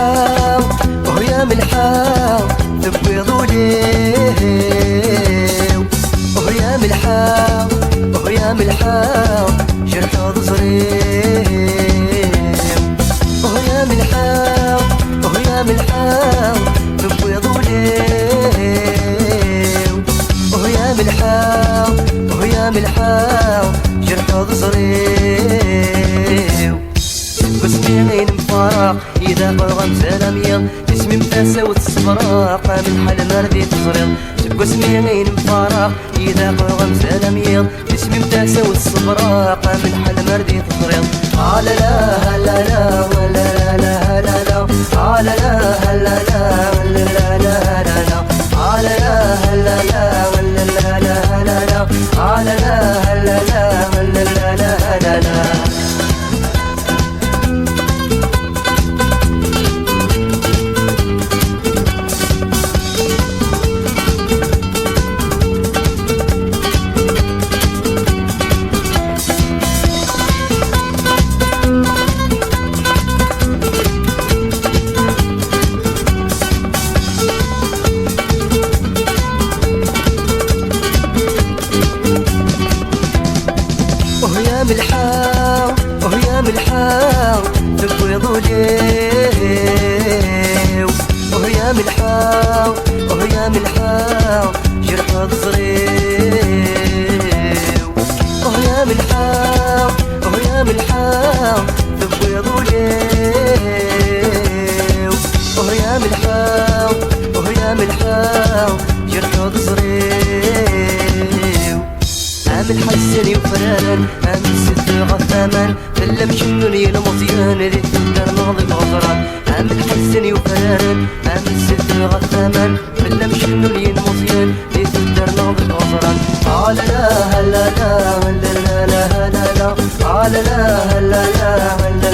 ملحاو ويا ملحاو تبيض ليو ويا ملحاو ويا ملحاو جرح ضصريو ويا ملحاو ويا ملحاو تبيض ليو ويا ملحاو ويا ملحاو جرح ضصريو بسمي غين مفارق إذا بغم سلامية اسمي متاسا وتصفراق من حل مردي تصريض بسمي غين مفارق إذا بغم سلامية اسمي متاسا وتصفراق من حل مردي تصريض على لا هلا لا ولا لا لا لا على لا هلا لا ولا لا لا لا على لا هلا لا ولا لا لا لا على لا هلا لا ولا لا لا لا ويا ملحاو ويا ملحاو تبيض ليو ويا ملحاو ويا ملحاو جرح ضصريو ويا ملحاو ويا ملحاو تبيض ليو ويا ملحاو ويا ملحاو جرح ضصريو عامل حسني وفنان عامل ست غثامان فلم شنوني المطيان ذي تقدر نغضي الغفران عامل حسني وفنان عامل ست غثامان فلم شنوني المطيان ذي تقدر نغضي الغفران على لا هلا لا ولا لا لا لا على لا هلا لا ولا